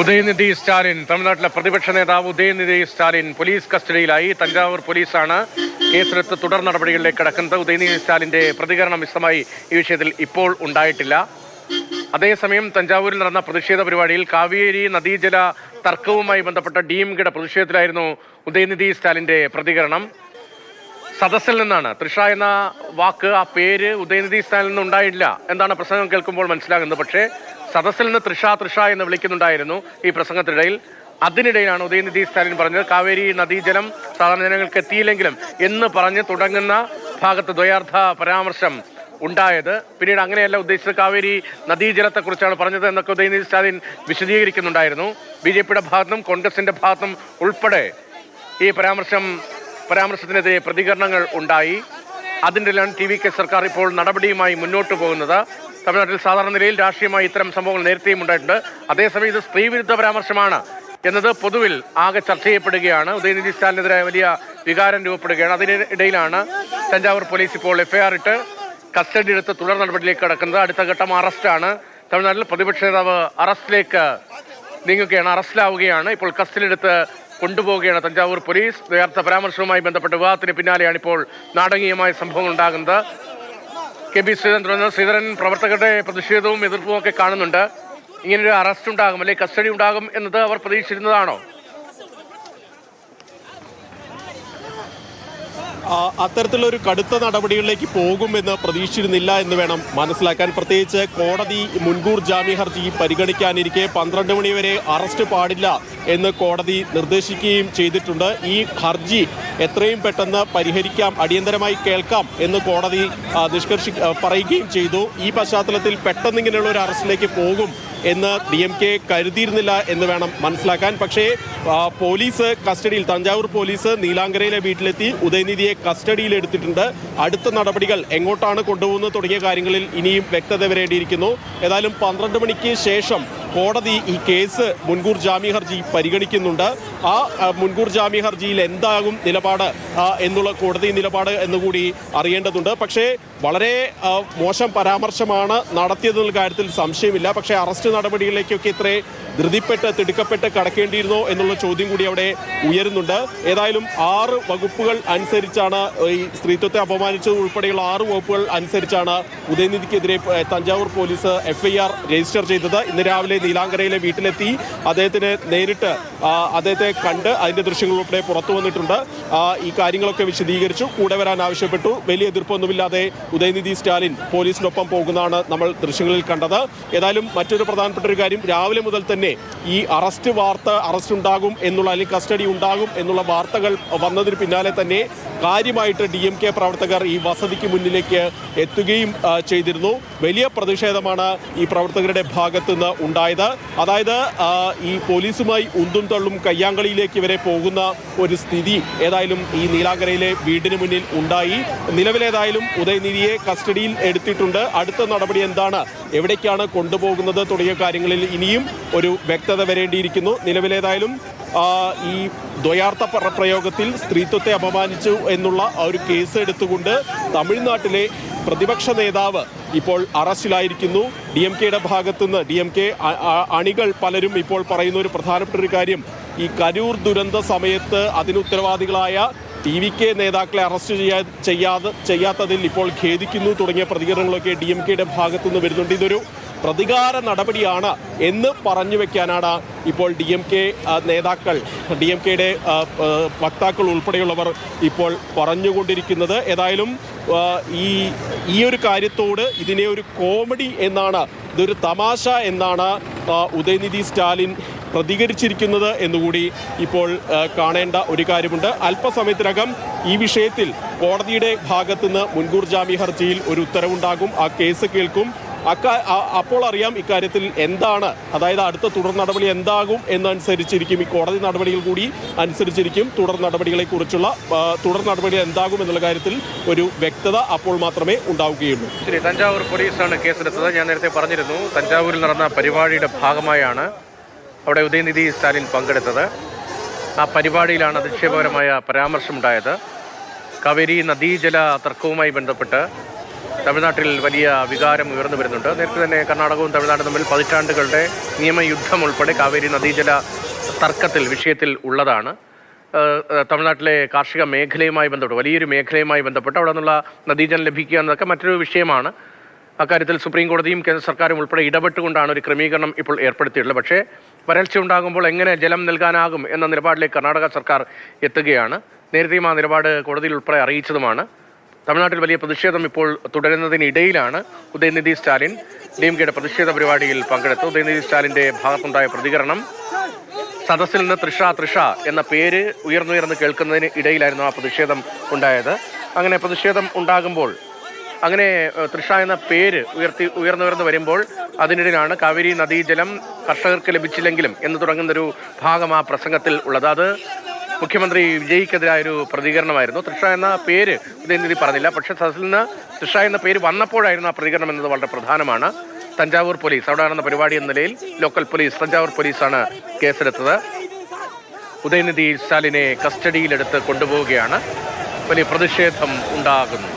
ഉദയനിധി സ്റ്റാലിൻ, തമിഴ്നാട്ടിലെ പ്രതിപക്ഷ നേതാവ് ഉദയനിധി സ്റ്റാലിൻ പോലീസ് കസ്റ്റഡിയിലായി. തഞ്ചാവൂർ പോലീസാണ് കേസെടുത്ത് തുടർ നടപടികളിലേക്ക് കടക്കുന്നത്. ഉദയനിധി സ്റ്റാലിന്റെ പ്രതികരണം വിശദമായി ഈ വിഷയത്തിൽ ഇപ്പോൾ ഉണ്ടായിട്ടില്ല. അതേസമയം തഞ്ചാവൂരിൽ നടന്ന പ്രതിഷേധ പരിപാടിയിൽ കാവേരി നദീജല തർക്കവുമായി ബന്ധപ്പെട്ട DMKയുടെ പ്രതിഷേധത്തിലായിരുന്നു ഉദയനിധി സ്റ്റാലിന്റെ പ്രതികരണം. സദസ്സിൽ നിന്നാണ് തൃഷ എന്ന വാക്ക്, ആ പേര് ഉദയനിധി സ്റ്റാലിൽ നിന്ന് ഉണ്ടായില്ല എന്താണ് പ്രസംഗം കേൾക്കുമ്പോൾ മനസ്സിലാകുന്നത്. പക്ഷേ സദസ്സിൽ നിന്ന് തൃഷ തൃഷ എന്ന് വിളിക്കുന്നുണ്ടായിരുന്നു ഈ പ്രസംഗത്തിനിടയിൽ. അതിനിടയിലാണ് ഉദയനിധി സ്റ്റാലിൻ പറഞ്ഞത് കാവേരി നദീജലം സാധാരണ ജനങ്ങൾക്ക് എത്തിയില്ലെങ്കിലും എന്ന് പറഞ്ഞ് തുടങ്ങുന്ന ഭാഗത്ത് ദ്വയാർത്ഥ പരാമർശം ഉണ്ടായത്. പിന്നീട് അങ്ങനെയല്ല ഉദ്ദേശിച്ചത്, കാവേരി നദീജലത്തെക്കുറിച്ചാണ് പറഞ്ഞത് എന്നൊക്കെ ഉദയനിധി സ്റ്റാലിൻ വിശദീകരിക്കുന്നുണ്ടായിരുന്നു. BJPയുടെ ഭാഗത്തും കോൺഗ്രസിന്റെ ഭാഗത്തും ഉൾപ്പെടെ ഈ പരാമർശത്തിനെതിരെ പ്രതികരണങ്ങൾ ഉണ്ടായി. അതിൻ്റെല്ലാം TVK സർക്കാർ ഇപ്പോൾ നടപടിയുമായി മുന്നോട്ട് പോകുന്നത്. തമിഴ്നാട്ടിൽ സാധാരണ നിലയിൽ രാഷ്ട്രീയമായി ഇത്തരം സംഭവങ്ങൾ നേരത്തെയും ഉണ്ടായിട്ടുണ്ട്. അതേസമയം ഇത് സ്ത്രീവിരുദ്ധ പരാമർശമാണ് എന്നത് പൊതുവിൽ ആകെ ചർച്ച ചെയ്യപ്പെടുകയാണ്. ഉദയനിധി സ്റ്റാലിനെതിരെ വലിയ വികാരം രൂപപ്പെടുകയാണ്. അതിനിടയിലാണ് തഞ്ചാവൂർ പോലീസ് ഇപ്പോൾ FIR ഇട്ട് കസ്റ്റഡി എടുത്ത് തുടർ നടപടിയിലേക്ക് കടക്കുന്നത്. അടുത്ത ഘട്ടം അറസ്റ്റാണ്. തമിഴ്നാട്ടിൽ പ്രതിപക്ഷ നേതാവ് അറസ്റ്റിലാവുകയാണ്. ഇപ്പോൾ കസ്റ്റഡി എടുത്ത് കൊണ്ടുപോവുകയാണ് തഞ്ചാവൂർ പോലീസ്. യഥാർത്ഥ പരാമർശവുമായി ബന്ധപ്പെട്ട വിവാദത്തിന് പിന്നാലെയാണ് ഇപ്പോൾ നാടകീയമായ സംഭവങ്ങൾ ഉണ്ടാകുന്നത്. KB ശ്രീധരൻ പ്രവർത്തകരുടെ പ്രതിഷേധവും എതിർപ്പും ഒക്കെ കാണുന്നുണ്ട്. ഇങ്ങനൊരു അറസ്റ്റ് ഉണ്ടാകും അല്ലെങ്കിൽ കസ്റ്റഡി ഉണ്ടാകും എന്നത് അവർ പ്രതീക്ഷിച്ചിരുന്നതാണോ? അത്തരത്തിലൊരു കടുത്ത നടപടികളിലേക്ക് പോകുമെന്ന് പ്രതീക്ഷിച്ചിരുന്നില്ല എന്ന് വേണം മനസ്സിലാക്കാൻ. പ്രത്യേകിച്ച് കോടതി മുൻകൂർ ജാമ്യ ഹർജി പരിഗണിക്കാനിരിക്കെ 12 മണി വരെ അറസ്റ്റ് പാടില്ല എന്ന് കോടതി നിർദ്ദേശിക്കുകയും ചെയ്തിട്ടുണ്ട്. ഈ ഹർജി എത്രയും പെട്ടെന്ന് പരിഹരിക്കാം, അടിയന്തരമായി കേൾക്കാം എന്ന് കോടതി പറയുകയും ചെയ്തു. ഈ പശ്ചാത്തലത്തിൽ പെട്ടെന്ന് ഇങ്ങനെയുള്ള ഒരു അറസ്റ്റിലേക്ക് പോകും എന്ന് DMK കരുതിയിരുന്നില്ല എന്ന് വേണം മനസ്സിലാക്കാൻ. പക്ഷേ പോലീസ് കസ്റ്റഡിയിൽ, തഞ്ചാവൂർ പോലീസ് നീലാങ്കരയിലെ വീട്ടിലെത്തി ഉദയനിധിയെ കസ്റ്റഡിയിലെടുത്തിട്ടുണ്ട്. അടുത്ത നടപടികൾ എങ്ങോട്ടാണ് കൊണ്ടുപോകുന്നത് തുടങ്ങിയ കാര്യങ്ങളിൽ ഇനിയും വ്യക്തത വരേണ്ടിയിരിക്കുന്നു. ഏതായാലും 12 മണിക്ക് ശേഷം കോടതി ഈ കേസ് മുൻകൂർ ജാമ്യ ഹർജി പരിഗണിക്കുന്നുണ്ട്. ആ മുൻകൂർ ജാമ്യ ഹർജിയിൽ എന്താകും നിലപാട് എന്നുള്ള കോടതി നിലപാട് എന്നുകൂടി അറിയേണ്ടതുണ്ട്. പക്ഷേ വളരെ മോശം പരാമർശമാണ് നടത്തിയതെന്നുള്ള കാര്യത്തിൽ സംശയമില്ല. പക്ഷേ അറസ്റ്റ് നടപടികളിലേക്കൊക്കെ ഇത്രേ തിടുക്കപ്പെട്ട് കടക്കേണ്ടിയിരുന്നോ എന്നുള്ള ചോദ്യം കൂടി അവിടെ ഉയരുന്നുണ്ട്. ഏതായാലും 6 വകുപ്പുകൾ അനുസരിച്ചാണ്, ഈ സ്ത്രീത്വത്തെ അപമാനിച്ചത് ഉൾപ്പെടെയുള്ള 6 വകുപ്പുകൾ അനുസരിച്ചാണ് ഉദയനിധിക്കെതിരെ തഞ്ചാവൂർ പോലീസ് FIR രജിസ്റ്റർ ചെയ്തത്. ഇന്ന് രാവിലെ നീലാങ്കരയിലെ വീട്ടിലെത്തി അദ്ദേഹത്തിന് നേരിട്ട് അദ്ദേഹത്തെ കണ്ട് അതിൻ്റെ ദൃശ്യങ്ങൾ ഉൾപ്പെടെ പുറത്തു വന്നിട്ടുണ്ട്. ഈ കാര്യങ്ങളൊക്കെ വിശദീകരിച്ചു, കൂടെ വരാൻ ആവശ്യപ്പെട്ടു. വലിയ എതിർപ്പൊന്നുമില്ലാതെ ഉദയനിധി സ്റ്റാലിൻ പോലീസിനൊപ്പം പോകുന്നതാണ് നമ്മൾ ദൃശ്യങ്ങളിൽ കണ്ടത്. ഏതായാലും മറ്റൊരു പ്രധാനപ്പെട്ട ഒരു കാര്യം, രാവിലെ മുതൽ തന്നെ ഈ അറസ്റ്റ് ഉണ്ടാകും എന്നുള്ള, അല്ലെങ്കിൽ കസ്റ്റഡി ഉണ്ടാകും എന്നുള്ള വാർത്തകൾ വന്നതിന് പിന്നാലെ തന്നെ കാര്യമായിട്ട് DMK പ്രവർത്തകർ ഈ വസതിക്ക് മുന്നിലേക്ക് എത്തുകയും ചെയ്തിരുന്നു. വലിയ പ്രതിഷേധമാണ് ഈ പ്രവർത്തകരുടെ ഭാഗത്തു നിന്ന് ഉണ്ടായത്. അതായത് ഈ പോലീസുമായി ഉന്തും തള്ളും കയ്യാങ്കളിയിലേക്ക് വരെ പോകുന്ന ഒരു സ്ഥിതി ഏതായാലും ഈ നീലാങ്കരയിലെ വീടിന് മുന്നിൽ ഉണ്ടായി. നിലവിലേതായാലും ഉദയനിധിയെ കസ്റ്റഡിയിൽ എടുത്തിട്ടുണ്ട്. അടുത്ത നടപടി എന്താണ്, എവിടേക്കാണ് കൊണ്ടുപോകുന്നത് തുടങ്ങിയ കാര്യങ്ങളിൽ ഇനിയും ഒരു വ്യക്തത വരേണ്ടിയിരിക്കുന്നു. നിലവിലേതായാലും ഈ ദ്വയാർത്ഥ പ്രയോഗത്തിൽ സ്ത്രീത്വത്തെ അപമാനിച്ചു എന്നുള്ള ഒരു കേസ് എടുത്തുകൊണ്ട് തമിഴ്നാട്ടിലെ പ്രതിപക്ഷ നേതാവ് ഇപ്പോൾ അറസ്റ്റിലായിരിക്കുന്നു. DMKയുടെ ഭാഗത്തുനിന്ന് DMK അണികൾ പലരും ഇപ്പോൾ പറയുന്ന ഒരു പ്രധാനപ്പെട്ട ഒരു കാര്യം, ഈ കരൂർ ദുരന്ത സമയത്ത് അതിന് ഉത്തരവാദികളായ TVK നേതാക്കളെ അറസ്റ്റ് ചെയ്യാത്തതിൽ ഇപ്പോൾ ഖേദിക്കുന്നു തുടങ്ങിയ പ്രതികരണങ്ങളൊക്കെ DMKയുടെ ഭാഗത്തുനിന്ന് വരുന്നുണ്ട്. ഇതൊരു പ്രതികാര നടപടിയാണ് എന്ന് പറഞ്ഞു വെക്കാനാണ് ഇപ്പോൾ DMK നേതാക്കൾ, DMKയുടെ വക്താക്കൾ ഉൾപ്പെടെയുള്ളവർ ഇപ്പോൾ പറഞ്ഞുകൊണ്ടിരിക്കുന്നത്. ഏതായാലും ഈ ഒരു കാര്യത്തോട് ഇതിനെ ഒരു കോമഡി എന്നാണ്, ഇതൊരു തമാശ എന്നാണ് ഉദയനിധി സ്റ്റാലിൻ പ്രതികരിച്ചിരിക്കുന്നത് എന്നുകൂടി ഇപ്പോൾ കാണേണ്ട ഒരു കാര്യമുണ്ട്. അല്പസമയത്തിനകം ഈ വിഷയത്തിൽ കോടതിയുടെ ഭാഗത്തുനിന്ന് മുൻകൂർ ജാമ്യ ഹർജിയിൽ ഒരു ഉത്തരവുണ്ടാകും. ആ കേസ് കേൾക്കും. അപ്പോൾ അറിയാം ഇക്കാര്യത്തിൽ എന്താണ്, അതായത് അടുത്ത തുടർ നടപടി എന്താകും എന്നനുസരിച്ചിരിക്കും, ഈ കോടതി നടപടികൾ കൂടി അനുസരിച്ചിരിക്കും തുടർ നടപടി എന്താകും എന്നുള്ള കാര്യത്തിൽ ഒരു വ്യക്തത അപ്പോൾ മാത്രമേ ഉണ്ടാവുകയുള്ളൂ. ശരി, തഞ്ചാവൂർ പോലീസാണ് കേസെടുത്തത്. ഞാൻ നേരത്തെ പറഞ്ഞിരുന്നു, തഞ്ചാവൂരിൽ നടന്ന പരിപാടിയുടെ ഭാഗമായാണ് അവിടെ ഉദയനിധി സ്റ്റാലിൻ പങ്കെടുത്തത്. ആ പരിപാടിയിലാണ് അധിക്ഷേപകരമായ പരാമർശമുണ്ടായത്. കാവേരി നദീജല തർക്കവുമായി ബന്ധപ്പെട്ട് തമിഴ്നാട്ടിൽ വലിയ വികാരം ഉയർന്നു വരുന്നുണ്ട്. നേരത്തെ തന്നെ കർണാടകവും തമിഴ്നാടും തമ്മിൽ പതിറ്റാണ്ടുകളുടെ നിയമയുദ്ധം ഉൾപ്പെടെ കാവേരി നദീജല തർക്കത്തിൽ വിഷയത്തിൽ ഉള്ളതാണ്. തമിഴ്നാട്ടിലെ കാർഷിക മേഖലയുമായി ബന്ധപ്പെട്ട് വലിയൊരു മേഖലയുമായി ബന്ധപ്പെട്ട് അവിടെ നിന്നുള്ള നദീജലം ലഭിക്കുക എന്നതൊക്കെ മറ്റൊരു വിഷയമാണ്. അക്കാര്യത്തിൽ സുപ്രീം കോടതിയും കേന്ദ്ര സർക്കാരും ഉൾപ്പെടെ ഇടപെട്ടുകൊണ്ടാണ് ഒരു ക്രമീകരണം ഇപ്പോൾ ഏർപ്പെടുത്തിയിട്ടുള്ളത്. പക്ഷേ വരൾച്ച ഉണ്ടാകുമ്പോൾ എങ്ങനെ ജലം നൽകാനാകും എന്ന നിലപാടിലേക്ക് കർണാടക സർക്കാർ എത്തുകയാണ്. നേരത്തെയും ആ നിലപാട് കോടതിയിൽ ഉൾപ്പെടെ അറിയിച്ചതുമാണ്. തമിഴ്നാട്ടിൽ വലിയ പ്രതിഷേധം ഇപ്പോൾ തുടരുന്നതിനിടയിലാണ് ഉദയനിധി സ്റ്റാലിൻ DMKയുടെ പ്രതിഷേധ പരിപാടിയിൽ പങ്കെടുത്തു. ഉദയനിധി സ്റ്റാലിൻ്റെ ഭാഗത്തുണ്ടായ പ്രതികരണം, സദസ്സിൽ നിന്ന് തൃഷ എന്ന പേര് ഉയർന്നുയർന്ന് കേൾക്കുന്നതിന് ഇടയിലായിരുന്നു ആ പ്രതിഷേധം ഉണ്ടായത്. അങ്ങനെ പ്രതിഷേധം ഉണ്ടാകുമ്പോൾ അങ്ങനെ തൃഷ എന്ന പേര് ഉയർന്നു വരുമ്പോൾ അതിനിടയിലാണ് കാവേരി നദീജലം കർഷകർക്ക് ലഭിച്ചില്ലെങ്കിലും എന്ന് തുടങ്ങുന്നൊരു ഭാഗം ആ പ്രസംഗത്തിൽ ഉള്ളത്. അത് മുഖ്യമന്ത്രി വിജയ്ക്കെതിരായൊരു പ്രതികരണമായിരുന്നു. തൃഷ എന്ന പേര് ഉദയനിധി പറഞ്ഞില്ല, പക്ഷേ സദസ്സിൽ നിന്ന് തൃഷ എന്ന പേര് വന്നപ്പോഴായിരുന്നു ആ പ്രതികരണം എന്നത് വളരെ പ്രധാനമാണ്. തഞ്ചാവൂർ പോലീസ് അവിടെ നടന്ന പരിപാടി എന്ന നിലയിൽ ലോക്കൽ പോലീസ്, തഞ്ചാവൂർ പോലീസാണ് കേസെടുത്തത്. ഉദയനിധി സ്റ്റാലിനെ കസ്റ്റഡിയിലെടുത്ത് കൊണ്ടുപോവുകയാണ്. വലിയ പ്രതിഷേധം ഉണ്ടാകുന്നു.